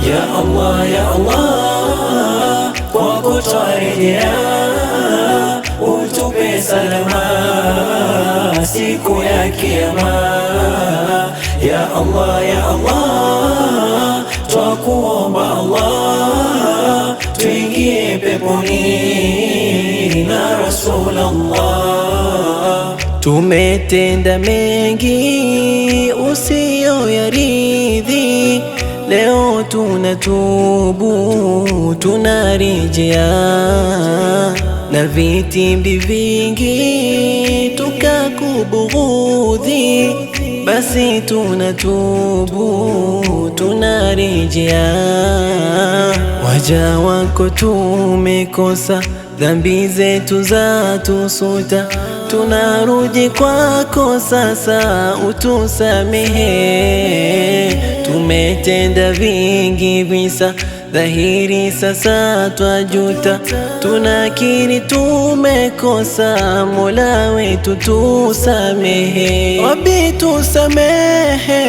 Ya Allah, kwako twarejea, utupe salama siku ya Kiyama. Ya Allah, twakuomba Allah, tuingie peponi na Rasulullah. Tumetenda mengi usiyoyaridhi, leo tunatubu, tunarejea, na vitimbi vingi tukakubughudhi, basi tunatubu, tunarejea. Waja wako tumekosa, dhambi zetu za tusuta, tunarudi kwako sasa, utusamehe. Tumetenda vingi visa dhahiri, sasa twajuta, tunakiri tumekosa, Mola wetu tusamehe. Rabbi tusamehe,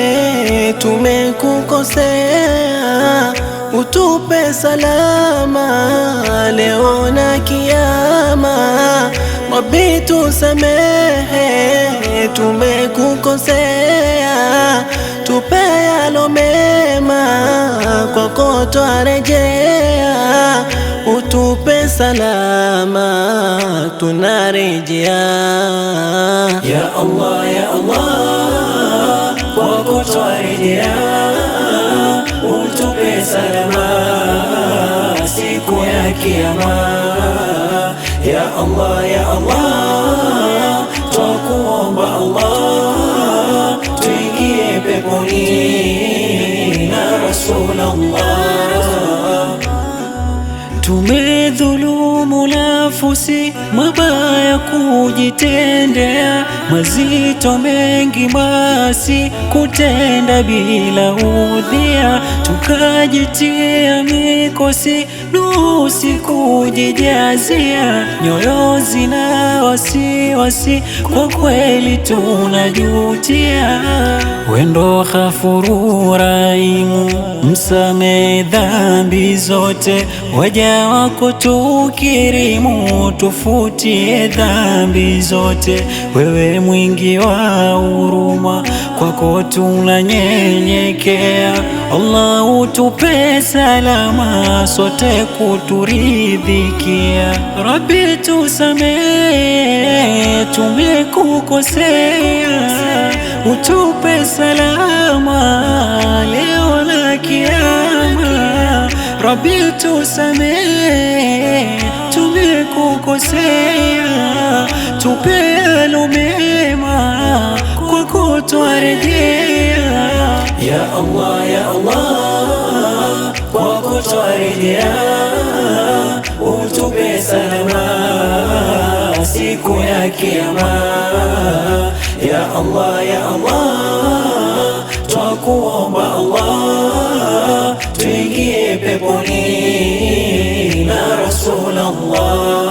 tumekukosea, utupe salama leo na Kiyama. Rabbi tusamehe, tumekukosea, tupe yalo mema, kwako twarejea, utupe salama, tunarejea. Ya Allah, kwako twarejea, utupe salama siku ya Kiyama. Ya Allah, twakuomba Allah, tuingie peponi na Rasulullah. Tumedhulumu nafsi, mabaya kujitendea, mazito mengi masi kutenda bila udhia, tukajitia mikosi nusi kujijazia, nyoyo zina wasiwasi, kwa kweli tunajutia. Wendo Ghafuru Rahimu, msamehe dhambi zote, waja wako tukirimu, tufutie dhambi zote. Wewe mwingi wa huruma, kwako tunanyenyekea, Allah utupe salama, sote kuturidhikia. Rabbi tusamehe, tumekukosea, utupe salama leo na Kiyama. Rabbi tusamehe, tumekukosea, tupe yalo mema, kwako twarejea. Ya Allah, kwako twarejea, utupe salama siku ya Kiyama. Ya Allah, twakuomba Allah, tuingie peponi na Rasulullah.